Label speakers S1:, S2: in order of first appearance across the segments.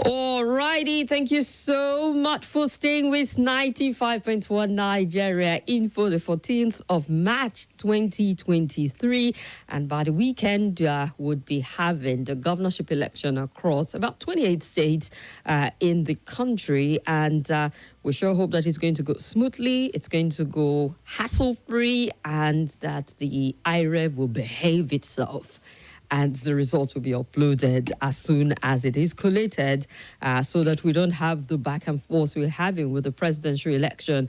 S1: Alrighty, thank you so much for staying with 95.1 Nigeria Info, the 14th of March 2023. And by the weekend, would be having the governorship election across about 28 states in the country. And we sure hope that it's going to go smoothly, it's going to go hassle-free, and that the IREV will behave itself. And the results will be uploaded as soon as it is collated, so that we don't have the back and forth we're having with the presidential election,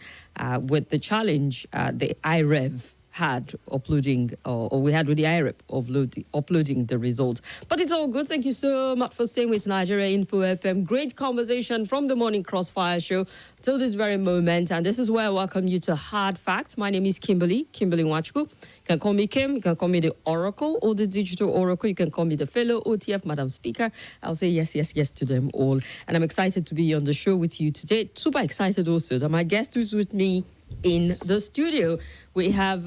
S1: with the challenge the IREV had uploading, or we had with the IREV uploading the results. But it's all good. Thank you so much for staying with Nigeria Info FM. Great conversation from the Morning Crossfire Show till this very moment. And this is where I welcome you to Hard Facts. My name is Kimberly Nwachukwu. You can call me Kim, you can call me the Oracle or the Digital Oracle. You can call me the fellow OTF, Madam Speaker. I'll say yes, yes, yes to them all. And I'm excited to be on the show with you today. Super excited also that my guest is with me in the studio. We have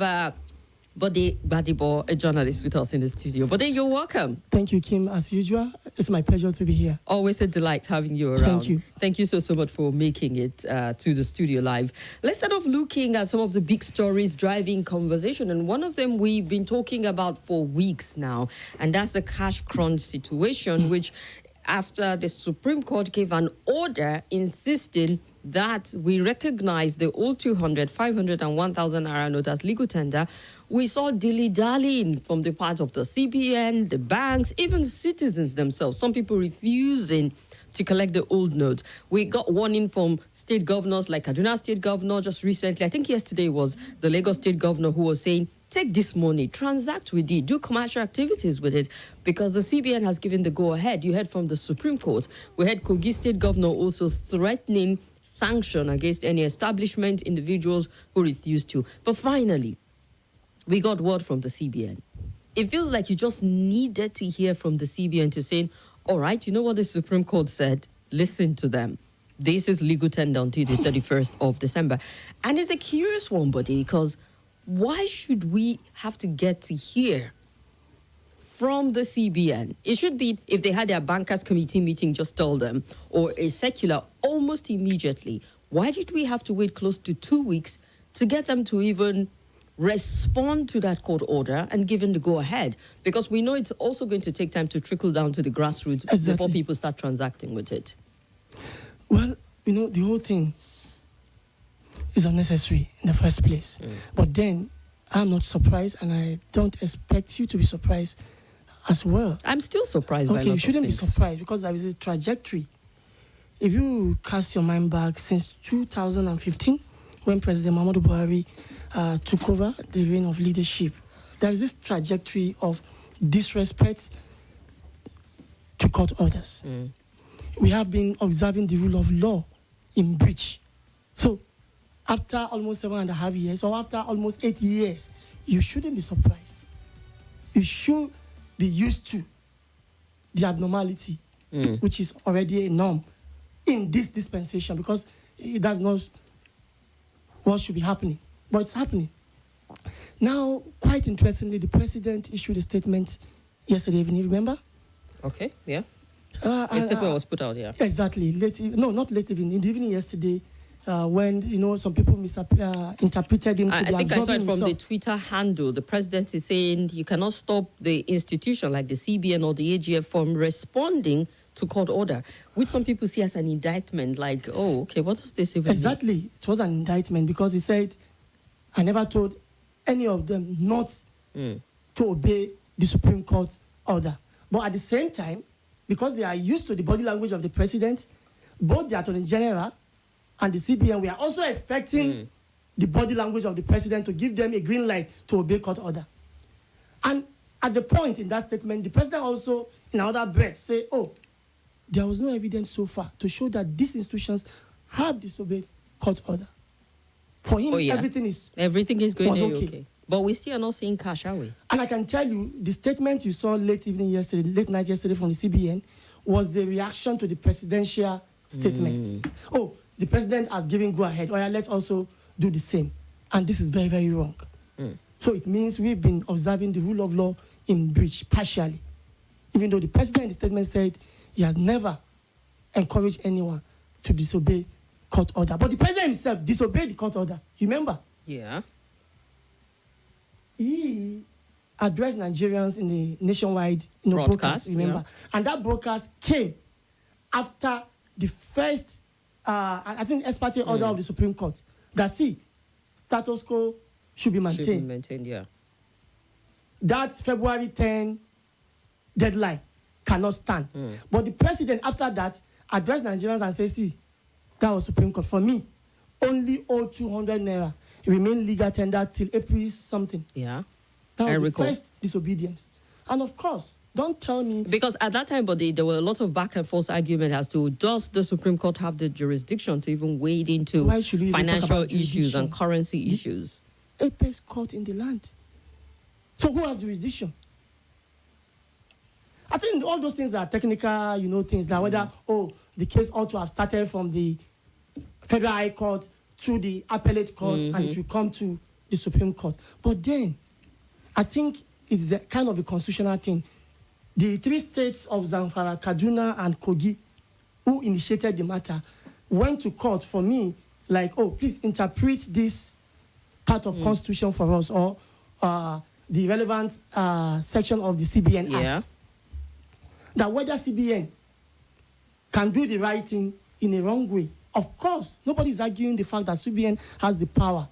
S1: Bode Gbadebo, a journalist with us in the studio. Bode, you're welcome.
S2: Thank you, Kim. As usual, it's my pleasure to be here.
S1: Always a delight having you around.
S2: Thank you.
S1: Thank you so much for making it to the studio live. Let's start off looking at some of the big stories driving conversation. And one of them we've been talking about for weeks now. And that's the cash crunch situation, which after the Supreme Court gave an order insisting that we recognize the old 200, 500, and 1,000 Naira note as legal tender, we saw dilly-dallying from the part of the CBN, the banks, even citizens themselves. Some people refusing to collect the old notes. We got warning from state governors like Kaduna State Governor just recently. I think yesterday was the Lagos State Governor who was saying, take this money, transact with it, do commercial activities with it, because the CBN has given the go-ahead. You heard from the Supreme Court. We had Kogi State Governor also threatening sanction against any establishment, individuals who refuse to. But finally, we got word from the CBN. It feels like you just needed to hear from the CBN to say, all right, you know what the Supreme Court said? Listen to them. This is legal tender until the 31st of December. And it's a curious one, buddy, because why should we have to get to hear from the CBN? It should be, if they had their bankers committee meeting, just tell them, or a circular almost immediately. Why did we have to wait close to 2 weeks to get them to even respond to that court order and give them the go-ahead? Because we know it's also going to take time to trickle down to the grassroots before people start transacting with it.
S2: Well, you know, the whole thing is unnecessary in the first place. But then, I'm not surprised, and I don't expect you to be surprised as well.
S1: I'm still surprised by a lot of
S2: you shouldn't be
S1: things.
S2: surprised, because there is a trajectory. If you cast your mind back since 2015, when President Muhammadu Buhari took over the reign of leadership, there is this trajectory of disrespect to court orders. We have been observing the rule of law in breach. So, after almost 7.5 years, or after almost 8 years, you shouldn't be surprised. You should be used to the abnormality, which is already a norm in this dispensation, because that's not what should be happening. But it's happening. Now, quite interestingly, the president issued a statement yesterday evening, remember?
S1: Okay, yeah. A statement was put out, yeah.
S2: Exactly. Not late evening. In the evening yesterday, when, you know, some people misinterpreted him to be
S1: I think I saw it from
S2: himself.
S1: the Twitter handle. The president is saying you cannot stop the institution like the CBN or the AGF from responding to court order, which some people see as an indictment, like, oh, okay, what does this even mean?
S2: Exactly. It was an indictment, because he said, I never told any of them not to obey the Supreme Court order. But at the same time, because they are used to the body language of the president, both the Attorney General and the CBN, we are also expecting the body language of the president to give them a green light to obey court order. And at the point in that statement, the president also, in another breath, say, oh, there was no evidence so far to show that these institutions have disobeyed court order. For him, everything is
S1: going okay. But we still are not seeing cash, are we?
S2: And I can tell you, the statement you saw late night yesterday from the CBN was the reaction to the presidential statement. Oh, the president has given go-ahead. Oh, yeah, let's also do the same. And this is very, very wrong. So it means we've been observing the rule of law in breach, partially. Even though the president in the statement said he has never encourage anyone to disobey court order. But the president himself disobeyed the court order. Remember?
S1: Yeah.
S2: He addressed Nigerians in the nationwide broadcast, remember? Yeah. And that broadcast came after the first, I think, ex parte order of the Supreme Court that, status quo should be maintained.
S1: Should be maintained, yeah.
S2: That February 10 deadline cannot stand. But the president, after that, addressed Nigerians and said, that was Supreme Court. For me, only all 200 Naira remain legal tender till April something.
S1: Yeah.
S2: That was the first disobedience. And of course, don't tell me...
S1: Because at that time, Bode, there were a lot of back and forth argument as to, does the Supreme Court have the jurisdiction to even wade into financial issues and currency issues?
S2: Apex court in the land. So who has jurisdiction? I think all those things are technical, things that whether, the case ought to have started from the Federal High Court to the Appellate Court and it will come to the Supreme Court. But then, I think it's a kind of a constitutional thing. The three states of Zamfara, Kaduna, and Kogi, who initiated the matter, went to court for me, like, please interpret this part of Constitution for us, or the relevant section of the CBN Act. That whether CBN can do the right thing in a wrong way. Of course, nobody's arguing the fact that CBN has the power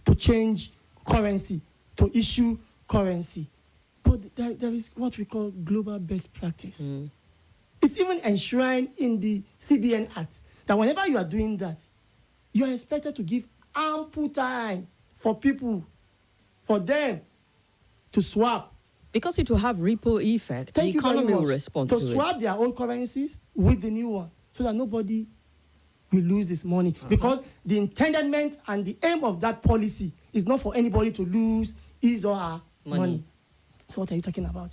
S2: to change currency, to issue currency. But there is what we call global best practice. It's even enshrined in the CBN Act that whenever you are doing that, you are expected to give ample time for people, for them to swap.
S1: Because it will have ripple effect. The economy will respond to it.
S2: To swap their old currencies with the new one so that nobody will lose this money. Because the intendment and the aim of that policy is not for anybody to lose his or her money. So what are you talking about?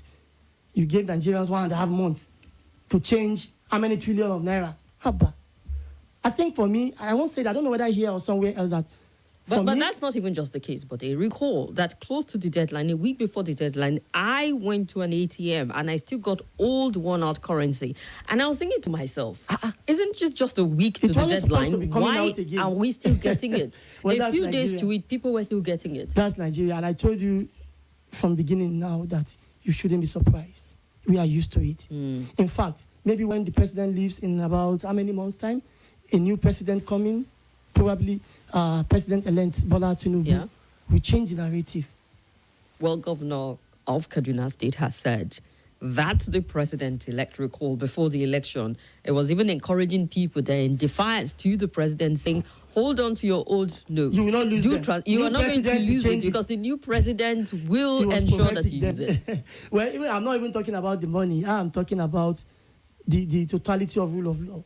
S2: You gave Nigerians 1.5 months to change how many trillion of Naira? Haba. I think for me, I won't say that, I don't know whether here or somewhere else that.
S1: But that's not even just the case, but I recall that close to the deadline, a week before the deadline, I went to an ATM and I still got old worn-out currency. And I was thinking to myself, isn't it just a week to the deadline? Why are we still getting it? Well, a few days to it, people were still getting it.
S2: That's Nigeria. And I told you from the beginning now that you shouldn't be surprised. We are used to it. In fact, maybe when the president leaves in about how many months' time, a new president coming, probably... President-elect Bola Tinubu will change the narrative.
S1: Well, Governor of Kaduna State has said that the president-elect recalled before the election, it was even encouraging people there in defiance to the president, saying, hold on to your old note.
S2: You will not lose it.
S1: You are not going to lose it because the new president will ensure that you use it.
S2: Well, I'm not even talking about the money. I'm talking about the totality of rule of law.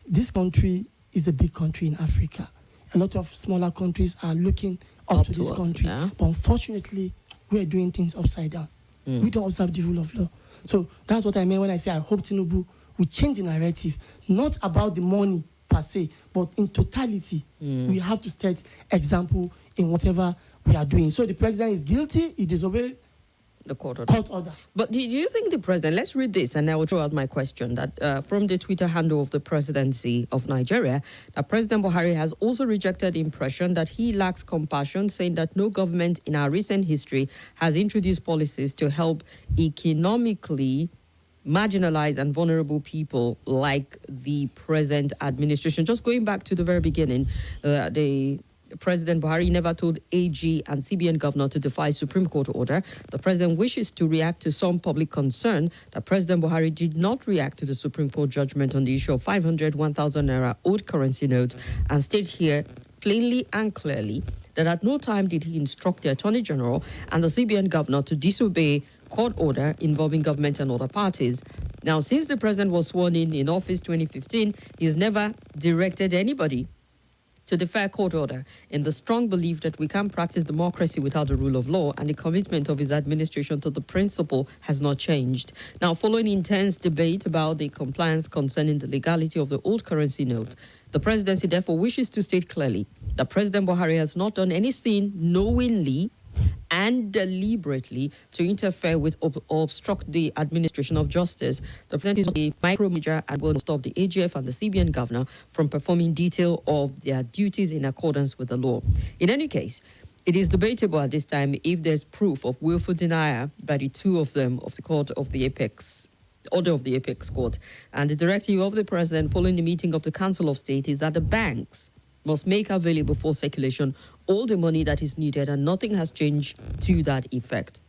S2: This country is a big country in Africa. A lot of smaller countries are looking up to this country. But unfortunately, we are doing things upside down. We don't observe the rule of law. So that's what I mean when I say I hope Tinubu will change the narrative. Not about the money per se, but in totality. We have to set example in whatever we are doing. So the president is guilty. He disobeyed
S1: the court order. But do you think the president, let's read this and I will throw out my question, that from the Twitter handle of the presidency of Nigeria, that President Buhari has also rejected the impression that he lacks compassion, saying that no government in our recent history has introduced policies to help economically marginalized and vulnerable people like the present administration. Just going back to the very beginning, President Buhari never told AG and CBN governor to defy Supreme Court order. The president wishes to react to some public concern that President Buhari did not react to the Supreme Court judgment on the issue of 500, 1,000 Naira old currency notes and state here plainly and clearly that at no time did he instruct the Attorney General and the CBN governor to disobey court order involving government and other parties. Now, since the president was sworn in office 2015, he has never directed anybody to defy court order in the strong belief that we can't practice democracy without the rule of law, and the commitment of his administration to the principle has not changed. Now, following intense debate about the compliance concerning the legality of the old currency note, the presidency therefore wishes to state clearly that President Buhari has not done anything knowingly and deliberately to interfere with or obstruct the administration of justice. The president is a micromanager and will stop the AGF and the CBN governor from performing detail of their duties in accordance with the law. In any case, it is debatable at this time if there's proof of willful denial by the two of them of the court of the Apex order of the Apex Court. And the directive of the president following the meeting of the Council of State is that the banks must make available for circulation all the money that is needed, and nothing has changed to that effect.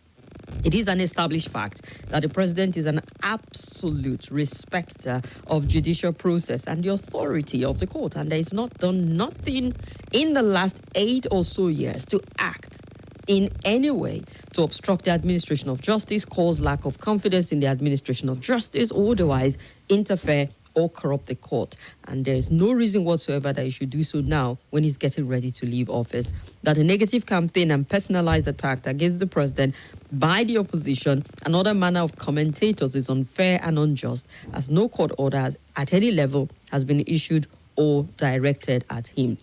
S1: It is an established fact that the president is an absolute respecter of judicial process and the authority of the court, and there is not done nothing in the last 8 or so years to act in any way to obstruct the administration of justice, cause lack of confidence in the administration of justice, or otherwise interfere or corrupt the court. And there is no reason whatsoever that he should do so now when he's getting ready to leave office. That a negative campaign and personalized attack against the president by the opposition and other manner of commentators is unfair and unjust, as no court order at any level has been issued or directed at him.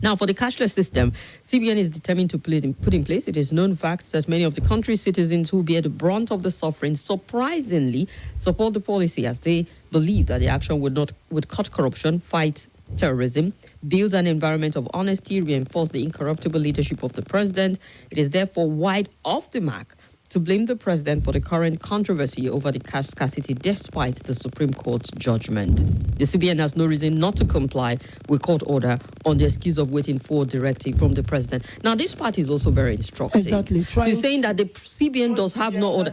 S1: Now, for the cashless system, CBN is determined to put in place. It is known fact that many of the country's citizens who bear the brunt of the suffering surprisingly support the policy, as they believe that the action would cut corruption, fight terrorism, build an environment of honesty, reinforce the incorruptible leadership of the president. It is therefore wide off the mark to blame the president for the current controversy over the cash scarcity despite the Supreme Court judgment. The CBN has no reason not to comply with court order on the excuse of waiting for directive from the president. Now, this part is also very instructive.
S2: Exactly.
S1: To saying that the CBN does have no order.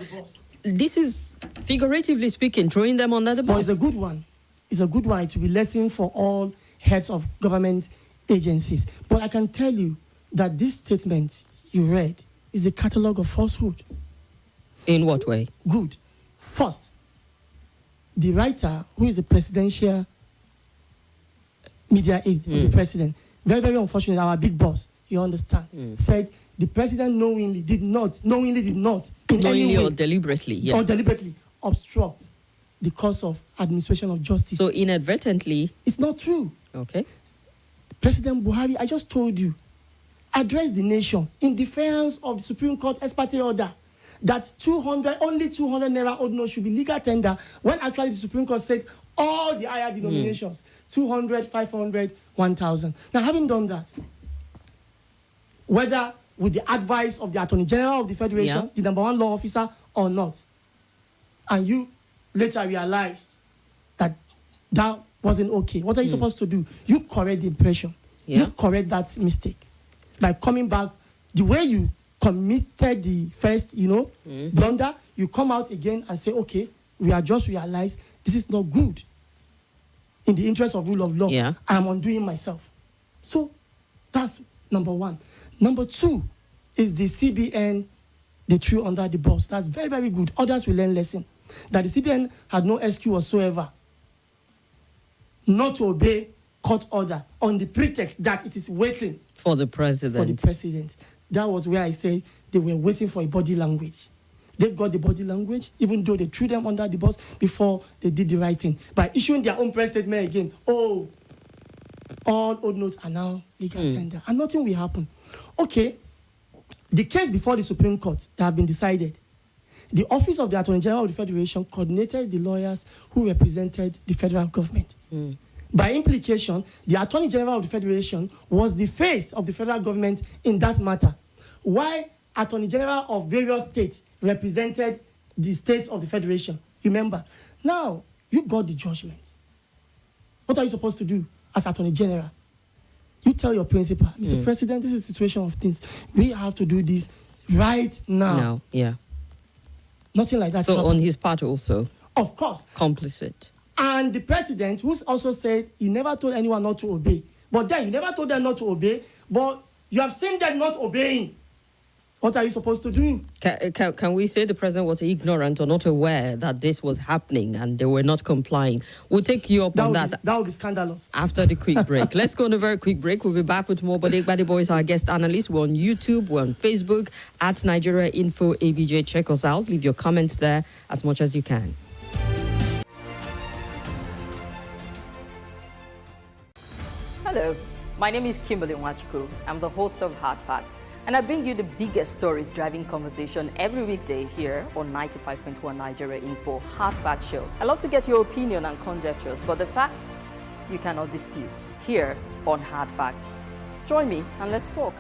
S1: This is, figuratively speaking, throwing them under the bus.
S2: But it's a good one. It's a good one. It will be a lesson for all heads of government agencies. But I can tell you that this statement you read is a catalogue of falsehood.
S1: In what way?
S2: Good. First, the writer, who is the presidential media aide of the president, very, very unfortunate, our big boss, you understand, said the president knowingly did not, in any way,
S1: or deliberately, yeah.
S2: or deliberately obstruct the course of administration of justice.
S1: So inadvertently.
S2: It's not true.
S1: Okay.
S2: President Buhari, I just told you, addressed the nation in defense of the Supreme Court ex parte order that only 200 Naira old notes should be legal tender, when actually the Supreme Court said all the higher denominations, 200, 500, 1,000. Now, having done that, whether with the advice of the Attorney General of the Federation, the number 1 law officer, or not, and you later realized that that wasn't okay, what are you supposed to do? You correct the impression. You correct that mistake. Like coming back, the way you committed the first, blunder, you come out again and say, okay, we are just realized this is not good. In the interest of rule of law, I am undoing myself. So that's number 1. Number 2 is the CBN, they threw under the bus. That's very, very good. Others will learn lesson. That the CBN had no excuse whatsoever not to obey court order on the pretext that it is waiting
S1: for the president.
S2: That was where I said they were waiting for a body language. They got the body language, even though they threw them under the bus before they did the right thing. By issuing their own press statement again, all old notes are now legal tender. And nothing will happen. Okay, the case before the Supreme Court that have been decided, the Office of the Attorney General of the Federation coordinated the lawyers who represented the federal government. By implication, the Attorney General of the Federation was the face of the federal government in that matter, while Attorney General of various states represented the states of the Federation. Remember, now you got the judgment. What are you supposed to do as Attorney General? You tell your principal, Mr. President, this is a situation of things. We have to do this right now. Nothing like that.
S1: So on his part also.
S2: Of course.
S1: Complicit.
S2: And the president, who also said he never told anyone not to obey. But then you never told them not to obey, but you have seen them not obeying. What are you supposed to do?
S1: Can we say the president was ignorant or not aware that this was happening and they were not complying? We'll take you up on that.
S2: That would be scandalous.
S1: After the quick break. Let's go on a very quick break. We'll be back with more. Bode Gbadebo is our guest analyst. We're on YouTube. We're on Facebook at Nigeria Info ABJ. Check us out. Leave your comments there as much as you can. Hello, my name is Kimberly. I'm the host of Hard Facts. And I bring you the biggest stories driving conversation every weekday here on 95.1 Nigeria Info Hard Fact Show. I love to get your opinion and conjectures, but the facts you cannot dispute here on Hard Facts. Join me and let's talk.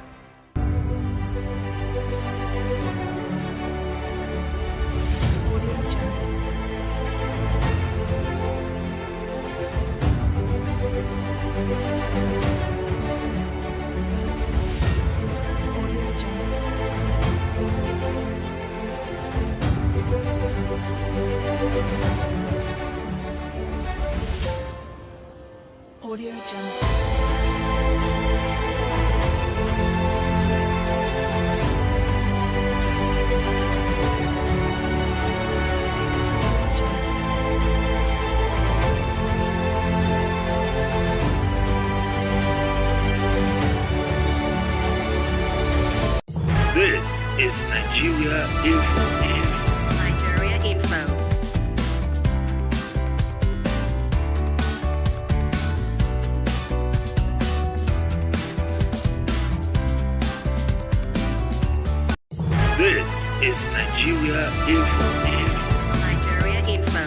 S3: Audio Jungle.
S4: This is Nigeria Info.
S3: Nigeria Info.
S4: This is Nigeria Info.
S3: Nigeria Info.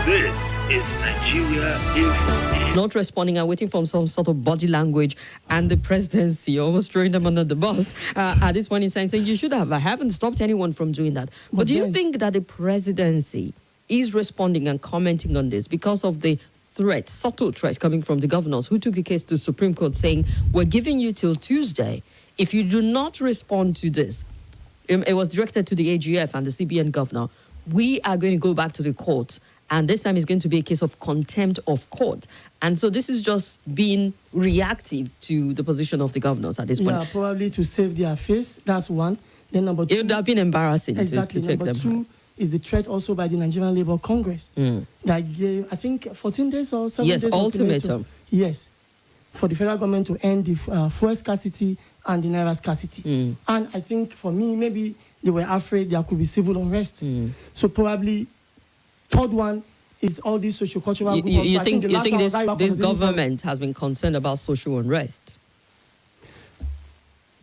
S4: This is Nigeria Info.
S1: Not responding and waiting for some sort of body language, and the presidency almost throwing them under the bus at this point in time, saying you should have. I haven't stopped anyone from doing that. But do you think that the presidency is responding and commenting on this because of the threats, subtle threats coming from the governors who took the case to Supreme Court saying, we're giving you till Tuesday. If you do not respond to this, it was directed to the AGF and the CBN governor, we are going to go back to the court. And this time it's going to be a case of contempt of court. And so this is just being reactive to the position of the governors at this point.
S2: Yeah, probably to save their face. That's one. Then number two.
S1: It would have been embarrassing
S2: exactly,
S1: to take
S2: number
S1: them.
S2: Two is the threat also by the Nigerian Labour Congress that gave, I think, 14 days or 7 days.
S1: Yes, ultimatum.
S2: Yes, for the federal government to end the fuel scarcity and the Naira scarcity. And I think for me, maybe they were afraid there could be civil unrest. So probably third one is all these social-cultural groups.
S1: You think this
S2: government
S1: government has been concerned about social unrest?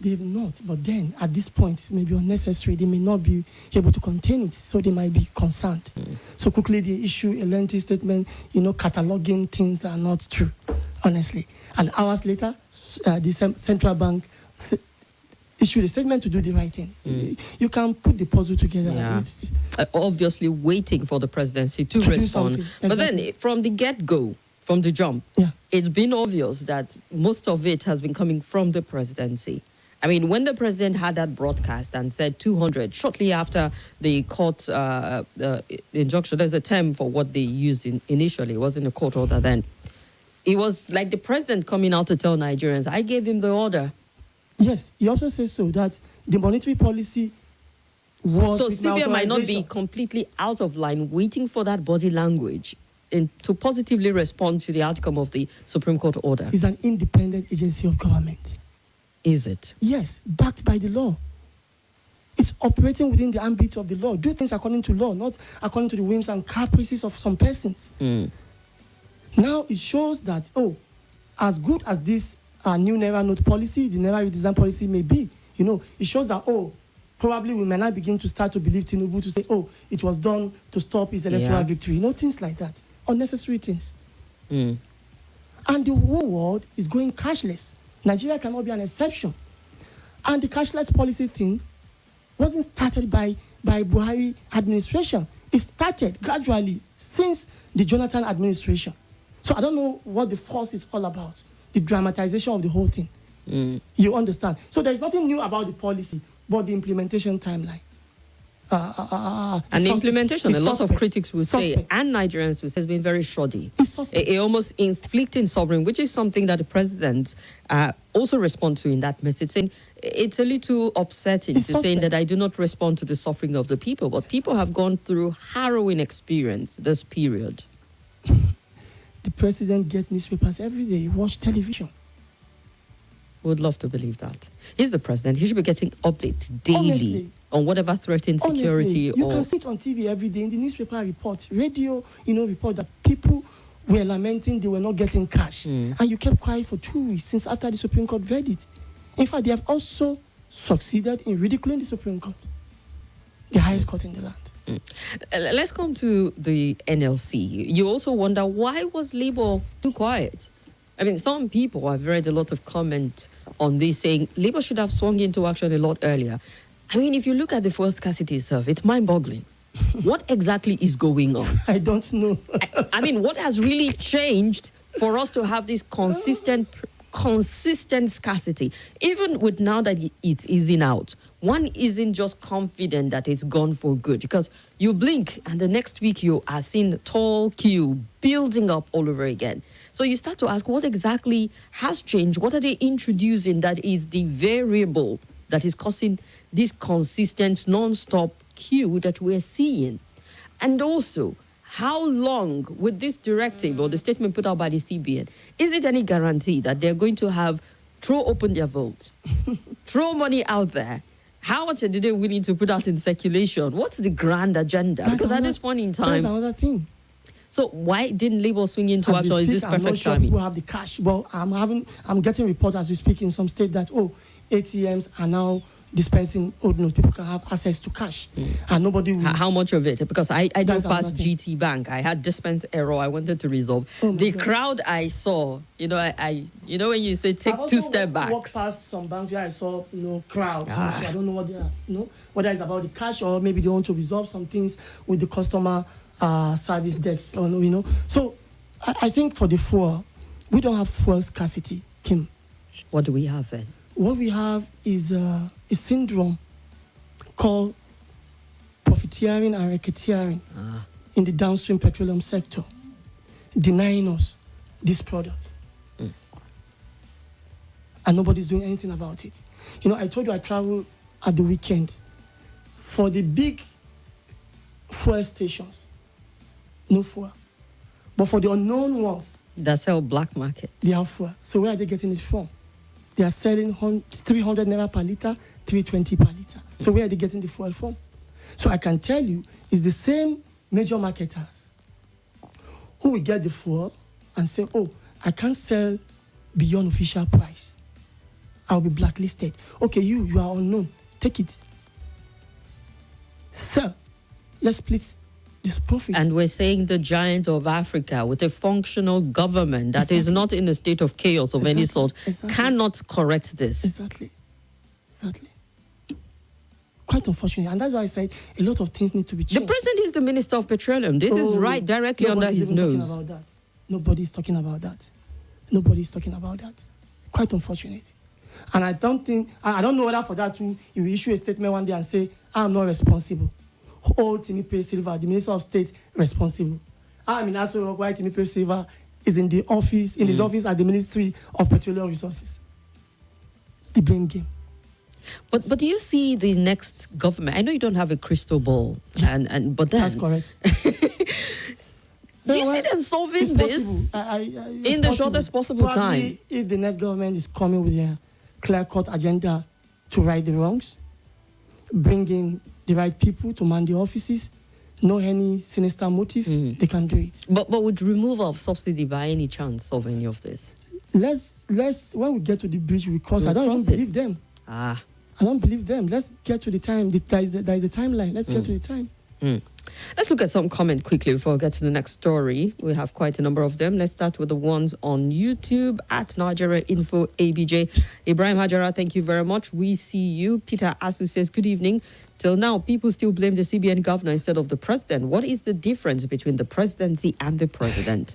S2: They've not, but then at this point, it may be unnecessary. They may not be able to contain it, so they might be concerned. So quickly, they issue a lengthy statement, cataloging things that are not true, honestly. And hours later, the central bank issued a statement to do the right thing. You can put the puzzle together.
S1: Yeah. Obviously waiting for the presidency to respond.
S2: Exactly.
S1: But then from the get-go, from the jump, it's been obvious that most of it has been coming from the presidency. I mean, when the president had that broadcast and said 200, shortly after the court injunction, there's a term for what they used initially. It wasn't a court order then. It was like the president coming out to tell Nigerians, I gave him the order.
S2: Yes, he also says so, that the monetary policy was...
S1: So CBN might not be completely out of line, waiting for that body language to positively respond to the outcome of the Supreme Court order.
S2: It's an independent agency of government.
S1: Is it?
S2: Yes, backed by the law. It's operating within the ambit of the law. Do things according to law, not according to the whims and caprices of some persons. Now it shows that, as good as this new Naira note policy, the Naira redesign policy may be, it shows that, probably we may not begin to start to believe Tinubu to say, it was done to stop his electoral victory. Things like that. Unnecessary things. And the whole world is going cashless. Nigeria cannot be an exception. And the cashless policy thing wasn't started by Buhari administration. It started gradually since the Jonathan administration. So I don't know what the force is all about. The dramatization of the whole thing. You understand? So there's nothing new about the policy, but the implementation timeline.
S1: And the implementation, a lot of critics will say, and Nigerians will say, has been very shoddy. It almost inflicting sovereign, which is something that the president also responds to in that message, saying it's a little upsetting saying that I do not respond to the suffering of the people, but people have gone through harrowing experience this period.
S2: The president gets newspapers every day, watch television.
S1: Would love to believe that. He's the president. He should be getting updates daily.
S2: Honestly,
S1: on whatever threatened security.
S2: Honestly, you can see it on TV every day, in the newspaper report, radio, report that people were lamenting they were not getting cash. And you kept quiet for 2 weeks since after the Supreme Court verdict. In fact, they have also succeeded in ridiculing the Supreme Court, the highest court in the land.
S1: Let's come to the NLC. You also wonder, why was Labour too quiet? I mean, some people, I've read a lot of comment on this saying Labour should have swung into action a lot earlier. I mean, if you look at the fuel scarcity itself, it's mind-boggling. What exactly is going on?
S2: I don't know.
S1: I mean, what has really changed for us to have this consistent scarcity? Even with now that it's easing out, one isn't just confident that it's gone for good, because you blink and the next week you are seeing tall queue building up all over again. So you start to ask, what exactly has changed? What are they introducing that is the variable that is causing this consistent, non-stop queue that we're seeing? And also, how long with this directive or the statement put out by the CBN, is it any guarantee that they're going to have throw open their votes, throw money out there? How much are they willing to put out in circulation? What's the grand agenda? Because at this point in time,
S2: that's another thing.
S1: So why didn't Labour swing into
S2: As
S1: action?
S2: we
S1: Is this
S2: speak, I'm not
S1: perfect
S2: sure
S1: timing?
S2: people have the cash, but I'm getting reports as we speak in some state that ATMs are now dispensing old notes. People can have access to cash, and nobody will.
S1: How much of it? Because I drove
S2: That's
S1: past
S2: another thing.
S1: GT Bank. I had dispense error. I wanted to resolve.
S2: Oh my
S1: The
S2: God.
S1: crowd I saw, I when you say take
S2: I've also
S1: 2 step
S2: walked
S1: backs.
S2: past some banks where I saw crowds.
S1: Ah.
S2: So I don't know what they are. Whether it's about the cash or maybe they want to resolve some things with the customer service desk. So I think for the fuel, we don't have fuel scarcity, Kim.
S1: What do we have then?
S2: What we have is a syndrome called profiteering and racketeering in the downstream petroleum sector, denying us this product. And nobody's doing anything about it. I told you I traveled at the weekend. For the big fuel stations, no fuel. But for the unknown ones,
S1: That sell black market.
S2: they have fuel. So where are they getting it from? They are selling 300 naira per liter, 320 per liter. So where are they getting the fuel from? So I can tell you, it's the same major marketers who will get the fuel and say, I can't sell beyond official price. I'll be blacklisted. Okay, you are unknown. Take it. Sell. Let's split this profit.
S1: And we're saying the giant of Africa with a functional government that is
S2: Exactly.
S1: not in a state of chaos of any sort
S2: Exactly.
S1: cannot correct this.
S2: Exactly. Quite unfortunate. And that's why I said a lot of things need to be
S1: The
S2: changed.
S1: president is the Minister of Petroleum. This is right directly under
S2: Nobody's
S1: his
S2: even talking
S1: nose.
S2: about that. Nobody's talking about that. Nobody's talking about that. Quite unfortunate. And I don't know whether for that too, he will issue a statement one day and say, I'm not responsible. Hold Timipe Silva, the Minister of State, responsible. I mean, also why Timipe Silva is in his office at the Ministry of Petroleum Resources. The blame game.
S1: But do you see the next government? I know you don't have a crystal ball, but then
S2: That's correct.
S1: do you see them solving
S2: It's
S1: this
S2: possible.
S1: in the shortest possible
S2: Probably
S1: time?
S2: If the next government is coming with a clear-cut agenda to right the wrongs, bring in the right people to man the offices, no any sinister motive, they can do it.
S1: But with removal of subsidy, by any chance of any of this?
S2: Let's when we get to the bridge we cross, I don't even
S1: cross it.
S2: believe them.
S1: Ah.
S2: I don't believe them. Let's get to the time. There is a timeline. Let's get to the time.
S1: Let's look at some comment quickly before we get to the next story. We have quite a number of them. Let's start with the ones on YouTube at Nigeria Info ABJ. Ibrahim Hajara, thank you very much. We see you. Peter Asu says, good evening. Till now, people still blame the CBN governor instead of the president. What is the difference between the presidency and the president?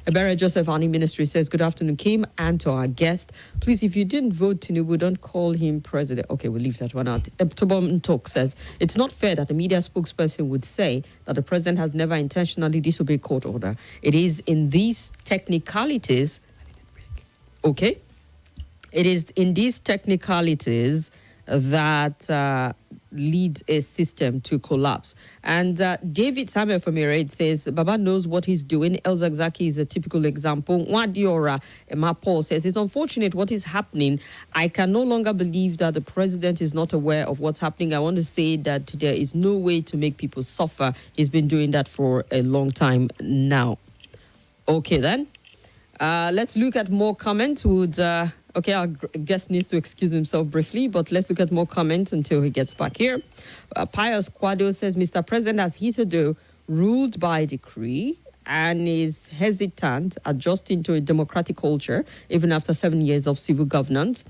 S1: Ebere Joseph Ani Ministry says, good afternoon, Kim, and to our guest. Please, if you didn't vote Tinubu, don't call him president. Okay, we'll leave that one out. Tobom Tok says, it's not fair that a media spokesperson would say that the president has never intentionally disobeyed court order. It is in these technicalities, okay? It is in these technicalities that lead a system to collapse. And David Samuel from Irate says, Baba knows what he's doing. El Zagzaki is a typical example. Wadiora Emma Paul says, it's unfortunate what is happening. I can no longer believe that the president is not aware of what's happening. I want to say that there is no way to make people suffer. He's been doing that for a long time now. Okay, then. Let's look at more comments. Okay, our guest needs to excuse himself briefly, but let's look at more comments until he gets back here. Pius Quado says, Mr. President has hitherto ruled by decree and is hesitant adjusting to a democratic culture even after 7 years of civil governance.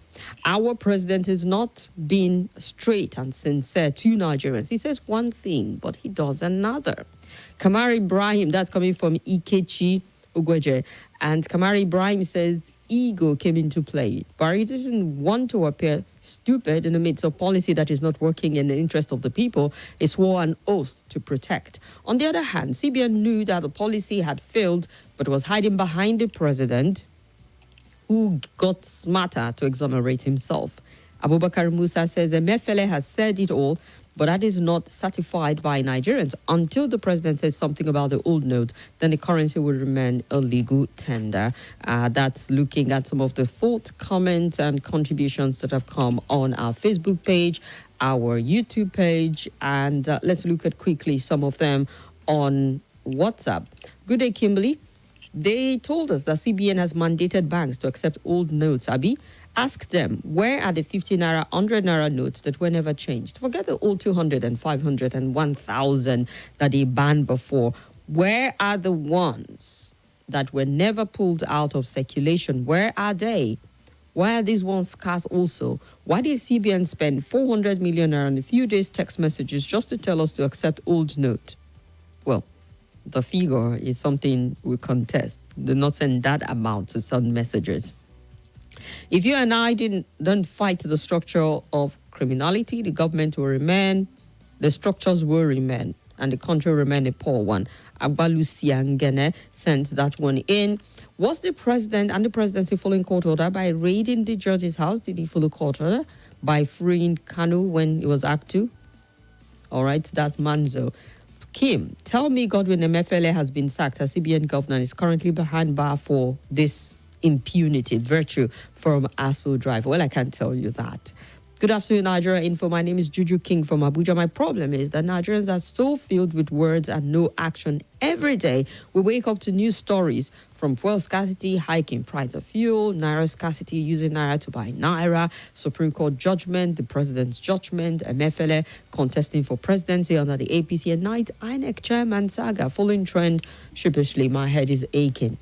S1: Our president has not been straight and sincere to Nigerians. He says one thing, but he does another. Kamar Ibrahim, that's coming from Ikechi Ugweje. And Kamar Ibrahim says ego came into play. Barry doesn't want to appear stupid in the midst of policy that is not working in the interest of the people. He swore an oath to protect. On the other hand, CBN knew that the policy had failed, but was hiding behind the president, who got smarter to exonerate himself. Abubakar Musa says Emefiele has said it all, but that is not certified by Nigerians. Until the president says something about the old note, then the currency will remain a legal tender. That's looking at some of the thoughts, comments, and contributions that have come on our Facebook page, our YouTube page, and let's look at quickly some of them on WhatsApp. Good day, Kimberly. They told us that CBN has mandated banks to accept old notes, Abi. Ask them, where are the 50 Naira, 100 Naira notes that were never changed? Forget the old 200 and 500 and 1,000 that they banned before. Where are the ones that were never pulled out of circulation? Where are they? Why are these ones scarce also? Why did CBN spend 400 million Naira in a few days text messages just to tell us to accept old note? Well, the figure is something we contest. Do not send that amount to send messages. If you and I don't fight the structure of criminality, the government will remain, the structures will remain, and the country will remain a poor one. Abalu Siangene sent that one in. Was the president and the presidency following court order by raiding the judge's house? Did he follow court order by freeing Kanu when he was asked to? All right, that's Manzo. Kim, tell me Godwin Emefiele has been sacked as CBN governor and is currently behind bar for this impunity, virtue from Aso Drive. Well, I can't tell you that. Good afternoon, Nigeria Info. My name is Juju King from Abuja. My problem is that Nigerians are so filled with words and no action. Every day, we wake up to new stories from fuel scarcity, hiking price of fuel, Naira scarcity, using Naira to buy Naira, Supreme Court judgment, the president's judgment, Emefiele contesting for presidency under the APC, and night INEC chairman saga. Following trend, sheepishly, my head is aching.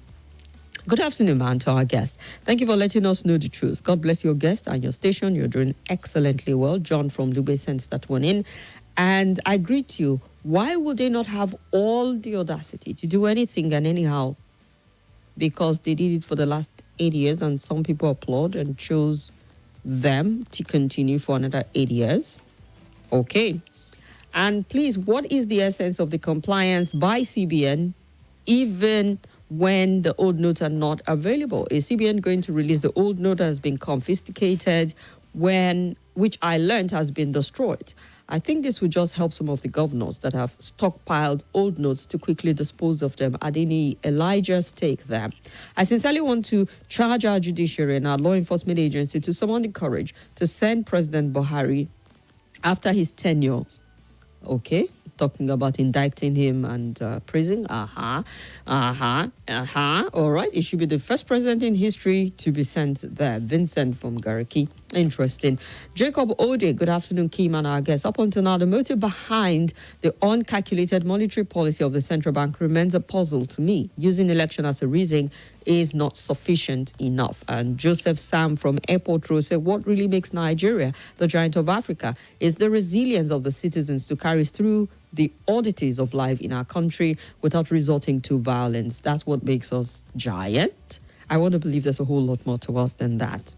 S1: Good afternoon, man, to our guest. Thank you for letting us know the truth. God bless your guest and your station. You're doing excellently well. John from Lube sent that one in. And I greet you. Why would they not have all the audacity to do anything and anyhow? Because they did it for the last 8 years and some people applaud and chose them to continue for another 8 years. Okay. And please, what is the essence of the compliance by CBN even when the old notes are not available? Is CBN going to release the old note that has been confiscated, which I learned has been destroyed? I think this would just help some of the governors that have stockpiled old notes to quickly dispose of them at any Elijah's take there. I sincerely want to charge our judiciary and our law enforcement agency to summon the courage to send President Buhari after his tenure. Okay, talking about indicting him and prison. All right, it should be the first president in history to be sent there. Vincent from Gariki. Interesting. Jacob Ode, good afternoon, Kim and our guests. Up until now, the motive behind the uncalculated monetary policy of the central bank remains a puzzle to me. Using election as a reason is not sufficient enough. And Joseph Sam from Airport Road said, what really makes Nigeria the giant of Africa is the resilience of the citizens to carry through the oddities of life in our country without resorting to violence. That's what makes us giant. I want to believe there's a whole lot more to us than that.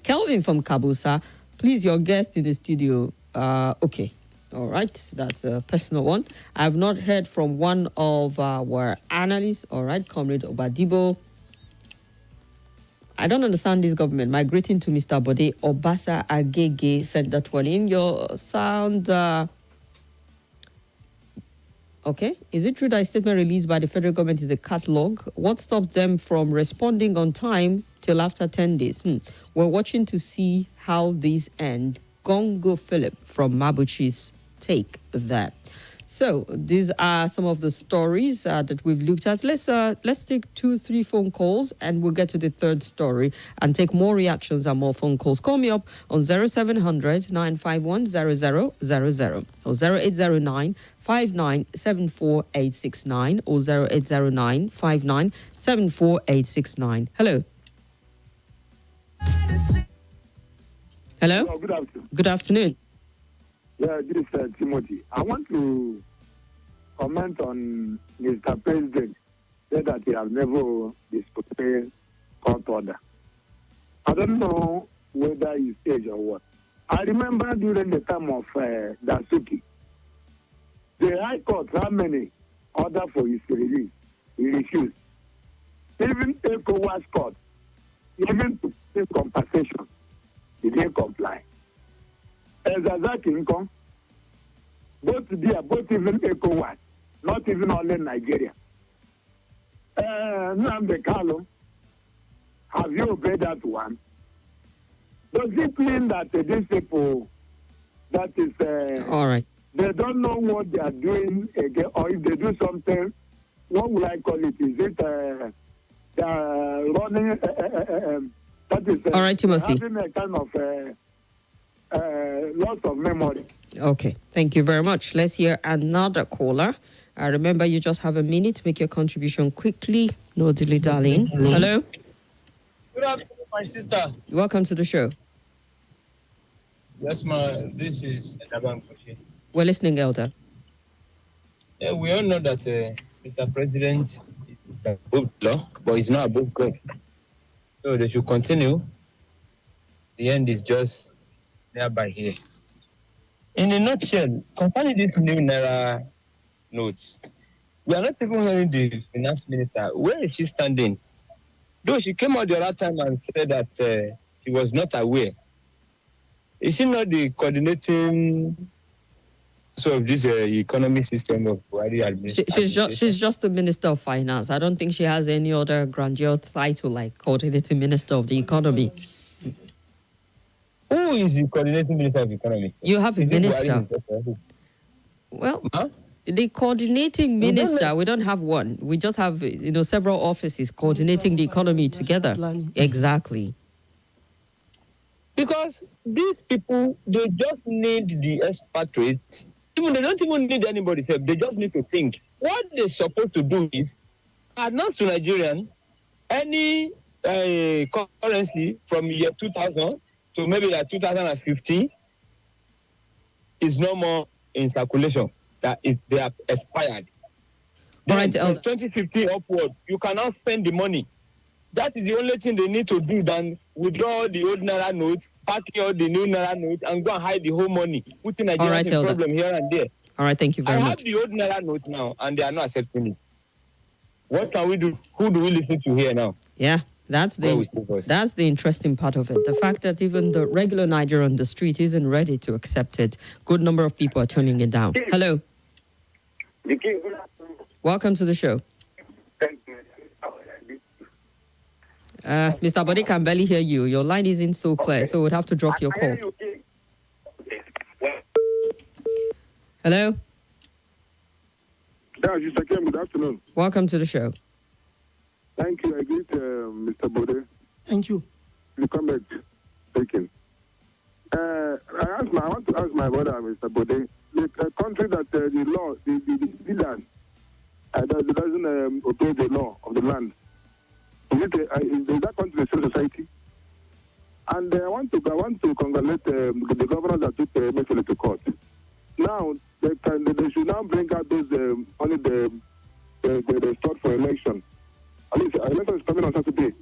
S1: Kelvin from Kabusa, please, your guest in the studio. Okay. All right, that's a personal one. I have not heard from one of our analysts. All right, Comrade Gbadebo. I don't understand this government. My greeting to Mr. Bode. Obasa Agege sent that one in. Your sound... Okay. Is it true that a statement released by the federal government is a catalog? What stopped them from responding on time till after 10 days? We're watching to see how these end. Gongo Philip from Mabuchi's take there. So these are some of the stories that we've looked at. Let's take 2-3 phone calls and we'll get to the third story and take more reactions and more phone calls. Call me up on 0700 951 0000 or 0809 5974869 or 0809 5974869. Hello. Hello.
S5: Oh, good afternoon.
S1: Good afternoon.
S5: Yeah, this is Timothy. I want to comment on Mr. President said that he has never disobeyed court order. I don't know whether he's stage or what. I remember during the time of Dasuki, the High Court, how many order for his release? He refused. Even ECOWAS court, even to pay compensation, he didn't comply. Ezazaki Nkom, both even ECOWAS, not even only Nigeria. Nnamdi Kanu, have you obeyed that one? Does it mean that these people, that is,
S1: All right.
S5: they don't know what they are doing again, or if they do something, what will I call it? Is it running, that is,
S1: All right, Timothy.
S5: having a kind of loss of memory.
S1: Okay, thank you very much. Let's hear another caller. Remember, you just have a minute to make your contribution quickly. No dilly darling. Hello.
S6: Good afternoon, my sister.
S1: Welcome to the show.
S6: Yes, this is Nabankoshi.
S1: We're listening, Elder.
S6: Yeah, we all know that Mr. President is above law, but he's not above God. So they should continue. The end is just nearby here. In a nutshell, concerning this new Naira notes, we are not even hearing the finance minister. Where is she standing? Though she came out the other time and said that she was not aware. Is she not the coordinating of this economy system of Buhari administration?
S1: She's just the Minister of Finance. I don't think she has any other grandiose title like coordinating Minister of the Economy.
S6: Who is the coordinating Minister of Economy?
S1: You have a
S6: Is it
S1: minister.
S6: Buhari?
S1: Well,
S6: Huh?
S1: the coordinating minister, we don't have one. We just have, several offices coordinating the economy together. Exactly.
S6: Because these people, they just need the expatriates. Even they don't even need anybody. They just need to think. What they're supposed to do is announce to Nigerian any currency from year 2000 to maybe like 2015 is no more in circulation. That is, they have expired.
S1: All right,
S6: from 2015 upward, you cannot spend the money. That is the only thing they need to do than withdraw the old Naira notes, pack all the new Naira notes, and go and hide the whole money, putting Nigerians in problem here and there.
S1: All right, thank you very
S6: I
S1: much.
S6: have the old Naira note now, and they are not accepting it. What can we do? Who do we listen to here now?
S1: Yeah, that's the interesting part of it. The fact that even the regular Niger on the street isn't ready to accept it. Good number of people are turning it down. Hello. Welcome to the show. Mr. Bode can barely hear you. Your line isn't so clear, so we'd have to drop your call. Hello.
S5: Yeah, Mr. Kim, good afternoon.
S1: Welcome to the show.
S5: Thank you. I greet Mr. Bode.
S2: Thank you.
S5: You comment taken. I want to ask my brother, Mr. Bode, the country that the law, the leaders, that doesn't obey the law of the land. Is that country a civil society? And I want to congratulate the governors that took the message to court. Now they should now bring out those only the start for election. At least election is coming on Saturday.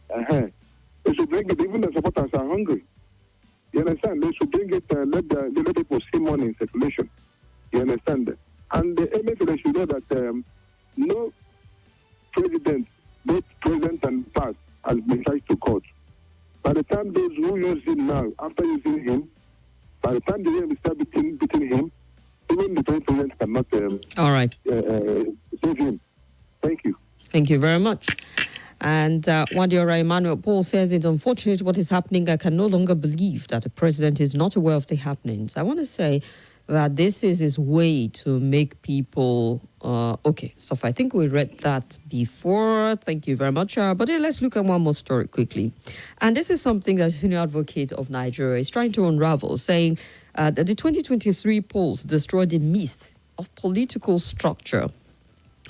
S5: They should bring it. Even the supporters are hungry. You understand? They should bring it. Let the people see money in circulation. You understand? And the MFA should know that no president, both present and past, has been charged to court. time those who use him now, after using him, by the time they will start beating him, even the president cannot
S1: All right.
S5: save him. Thank you.
S1: Thank you very much. And Wadiora Emmanuel Paul says it's unfortunate what is happening. I can no longer believe that the president is not aware of the happenings. I want to say that this is his way to make people okay. So I think we read that before. Thank you very much. But let's look at one more story quickly. And this is something that the senior advocate of Nigeria is trying to unravel, saying that the 2023 polls destroyed the myth of political structure.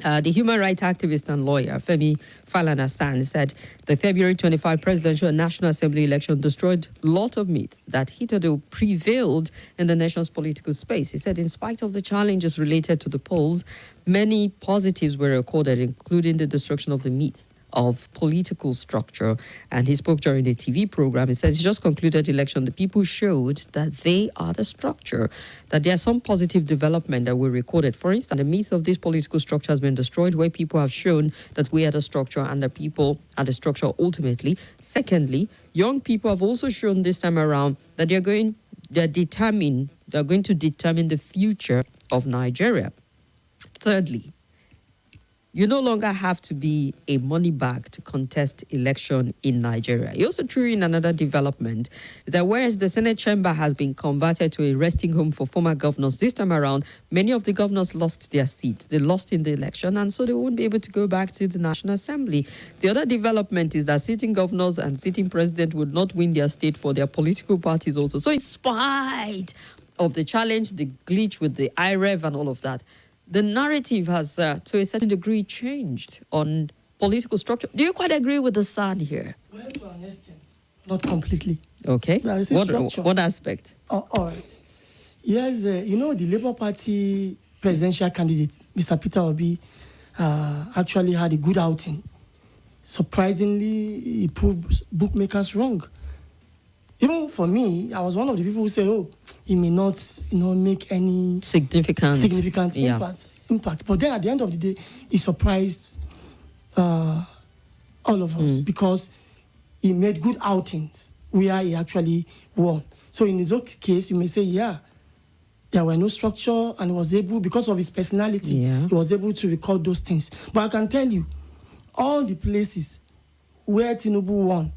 S1: The human rights activist and lawyer Femi Falana said the February 25 presidential and National Assembly election destroyed a lot of myths that hitherto prevailed in the nation's political space. He said in spite of the challenges related to the polls, many positives were recorded, including the destruction of the myths of political structure. And he spoke during a TV program. He says he just concluded the election. The people showed that they are the structure, that there are some positive development that were recorded. For instance, the myth of this political structure has been destroyed, where people have shown that we are the structure and the people are the structure ultimately. Secondly, young people have also shown this time around that they're going to determine the future of Nigeria. Thirdly, you no longer have to be a money bag to contest election in Nigeria. He also threw in another development, that whereas the Senate chamber has been converted to a resting home for former governors, this time around, many of the governors lost their seats. They lost in the election, and so they won't be able to go back to the National Assembly. The other development is that sitting governors and sitting president would not win their state for their political parties also. So in spite of the challenge, the glitch with the IREV and all of that, the narrative has, to a certain degree, changed on political structure. Do you quite agree with the son here?
S2: Well, to an extent, not completely.
S1: Okay.
S2: There is a structure.
S1: What aspect?
S2: All right. Yes, the Labour Party presidential candidate, Mr. Peter Obi, actually had a good outing. Surprisingly, he proved bookmakers wrong. Even for me, I was one of the people who say, "Oh, he may not, make any significant impact." But then, at the end of the day, he surprised all of us because he made good outings where he actually won. So, in his own case, you may say, "Yeah, there were no structure," and he was able, because of his personality, he was able to record those things. But I can tell you, all the places where Tinubu won,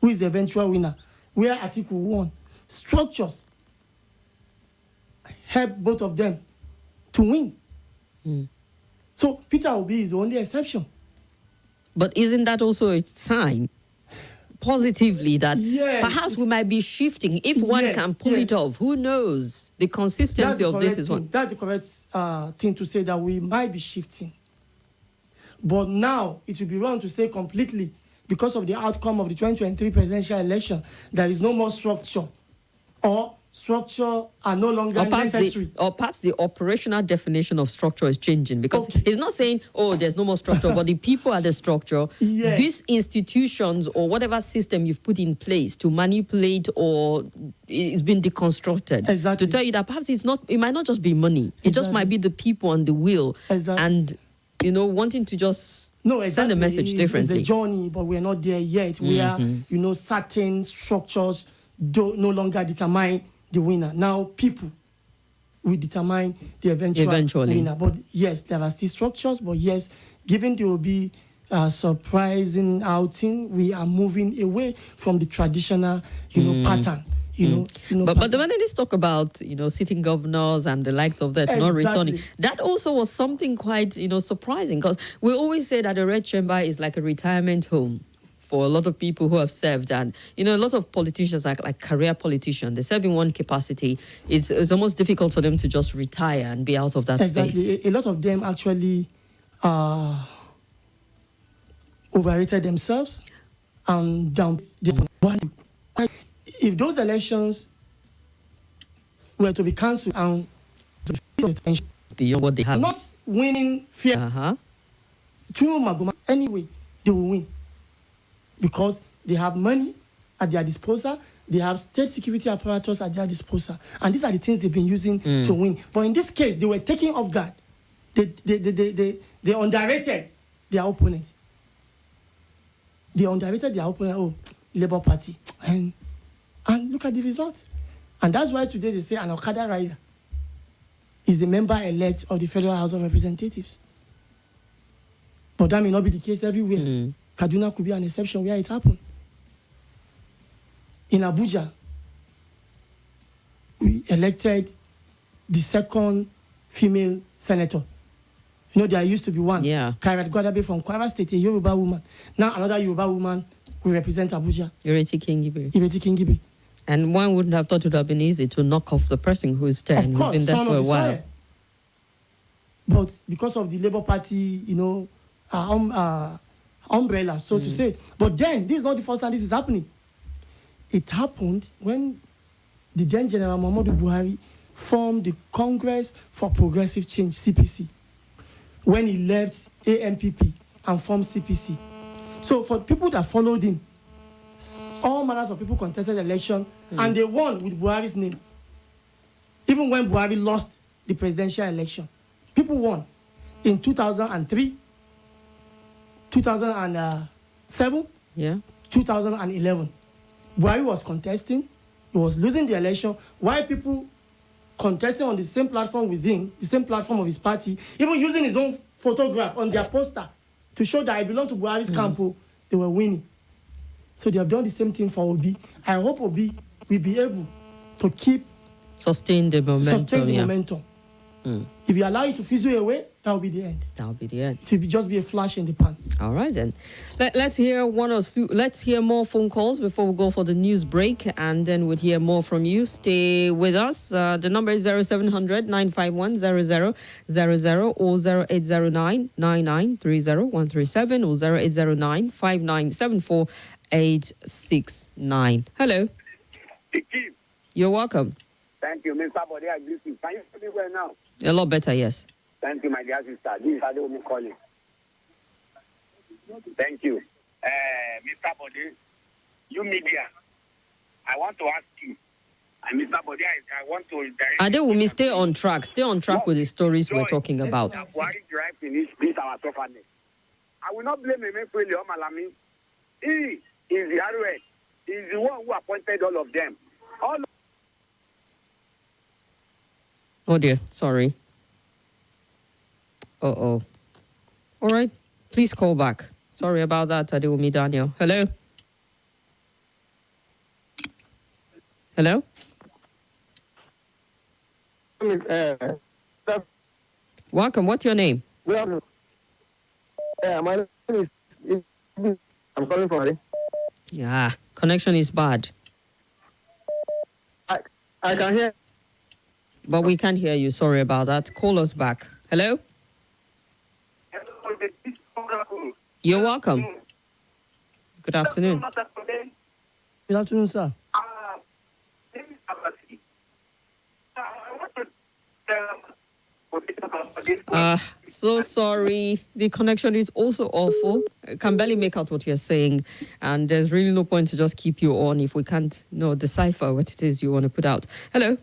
S2: who is the eventual winner, where Atiku won, structures help both of them to win. So Peter Obi is the only exception.
S1: But isn't that also a sign, positively, that perhaps we might be shifting? If one can pull it off, who knows? The consistency of this is one.
S2: That's the correct thing to say, that we might be shifting. But now it would be wrong to say completely, because of the outcome of the 2023 presidential election, there is no more structure, or structure are no longer necessary.
S1: Or perhaps the operational definition of structure is changing, because he's not saying, oh, there's no more structure, but the people are the structure. These institutions or whatever system you've put in place to manipulate or it's been deconstructed.
S2: Exactly.
S1: To tell you that perhaps it might not just be money. It just might be the people and the will. And, wanting to just send a message differently.
S2: It's the journey, but we're not there yet. We are, certain structures no longer determine the winner. Now people will determine the eventual winner. But yes, there are still structures. But yes, given there will be a surprising outing, we are moving away from the traditional, pattern.
S1: But when they talk about, sitting governors and the likes of that not returning, that also was something quite, surprising, because we always say that the Red Chamber is like a retirement home for a lot of people who have served. And, a lot of politicians are like career politicians. They serve in one capacity. It's almost difficult for them to just retire and be out of that space.
S2: A lot of them actually overrated themselves and down. If those elections were to be cancelled and
S1: beyond what they have,
S2: not winning fair, through Magoma, anyway, they will win. Because they have money at their disposal, they have state security apparatus at their disposal. And these are the things they've been using to win. But in this case, they were taking off guard. They underrated their opponent. They underrated their opponent. Oh, Labour Party. And look at the results. And that's why today they say an Okada rider is the member-elect of the Federal House of Representatives. But that may not be the case everywhere. Kaduna could be an exception where it happened. In Abuja, we elected the second female senator. You know, there used to be one.
S1: Yeah.
S2: Kairat Gbadebo from Kwara State, a Yoruba woman. Now another Yoruba woman will represent Abuja.
S1: Ireti Kingibe.
S2: Ireti Kingibe.
S1: And one wouldn't have thought it would have been easy to knock off the person who's there
S2: Of
S1: and
S2: course,
S1: been there
S2: son
S1: for a
S2: of the
S1: while.
S2: soil. But because of the Labour Party, you know, umbrella, so to say. But then, this is not the first time this is happening. It happened when the then General Muhammadu Buhari formed the Congress for Progressive Change, CPC, when he left AMPP and formed CPC. So for people that followed him, all manners of people contested the election and they won with Buhari's name. Even when Buhari lost the presidential election, people won in 2003, 2007,
S1: Yeah.
S2: 2011. Buhari was contesting, he was losing the election. Why people contesting on the same platform with him, the same platform of his party, even using his own photograph on their poster to show that I belong to Buhari's camp, they were winning. So they have done the same thing for Obi. I hope Obi will be able to keep
S1: Sustain the momentum.
S2: momentum. If you allow it to fizzle away, that will be the end.
S1: That'll be the end.
S2: It will just be a flash in the pan.
S1: All right, then. Let's hear one or two. Let's hear more phone calls before we go for the news break, and then we'll hear more from you. Stay with us. The number is 0700 951 0000 or 0809 9930 137 or 0809 5974 869. Hello. You're welcome.
S7: Thank you, Mr. Bode. I greet you. Can you hear me well now?
S1: A lot better, yes.
S7: Thank you, my dear sister. This is Adeomi calling. Thank you. Mr. Bode, you media, I want to ask you, and Mr. Bode, I want to direct...
S1: Adewumi, stay on track. Stay on track with the stories we're talking about.
S7: Buhari drive in this our sufferness. I will not blame Emefiele or Malami. He is the ROS. He is the one who appointed all of them.
S1: Oh dear, sorry. Uh-oh. All right, please call back. Sorry about that, Adewumi Daniel. Hello? Hello? Welcome, what's your name?
S5: My name is... I'm calling from it.
S1: Yeah, connection is bad.
S5: I can hear...
S1: But we can't hear you, sorry about that. Call us back. Hello? You're welcome. Good afternoon.
S2: Good afternoon, sir.
S1: So sorry. The connection is also awful. I can barely make out what you're saying. And there's really no point to just keep you on if we can't decipher what it is you want to put out. Hello?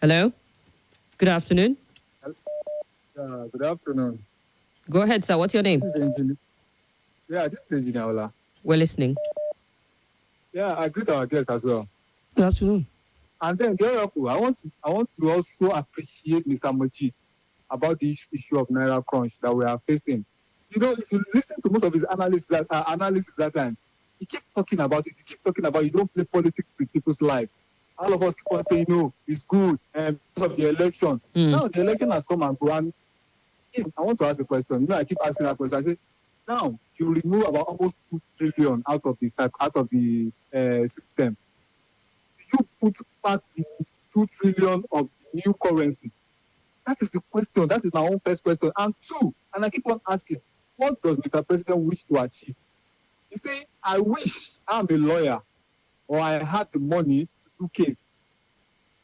S1: Hello? Good afternoon.
S8: Good afternoon.
S1: Go ahead, sir. What's your name?
S8: This is Engineer. This is Engineer Ola.
S1: We're listening.
S8: Yeah, I greet our guests as well.
S2: Good afternoon.
S8: And then the other, I want to also appreciate Mr. Majid about the issue of Naira crunch that we are facing. You know, if you listen to most of his analysis that time, he kept talking about it. He kept talking about you don't play politics with people's life. All of us keep on saying, no, it's good, and because of the election. Now the election has come and go. And I want to ask a question. You know, I keep asking that question. I say, now you remove about almost 2 trillion out of the system. Do you put back the 2 trillion of the new currency? That is the question. That is my own first question. And two, and I keep on asking, what does Mr. President wish to achieve? You say, I wish I'm a lawyer or I have the money to do case.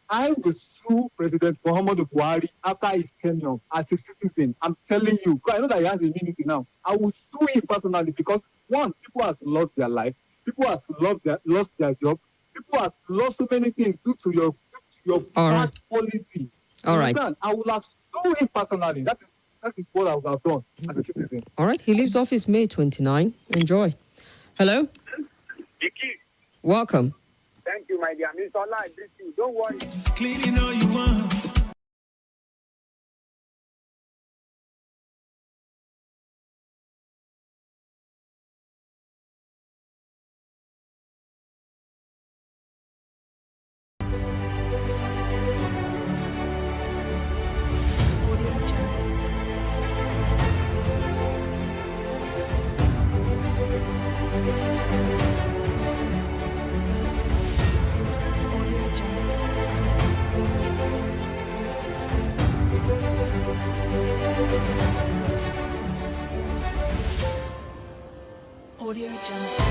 S8: I will sue President Muhammadu Buhari after his tenure as a citizen. I'm telling you, because I know that he has immunity now. I will sue him personally because, one, people have lost their life. People have lost their job. People have lost so many things due to your bad policy.
S1: All right.
S8: I will have sued him personally. That That is what I would have done as a citizen.
S1: All right. He leaves office May 29. Enjoy. Hello.
S7: Vicky,
S1: Welcome.
S7: thank you, my dear. Mr. Ola, I greet you. Don't worry.
S9: Cleaning all you want.
S3: Audio Jungle.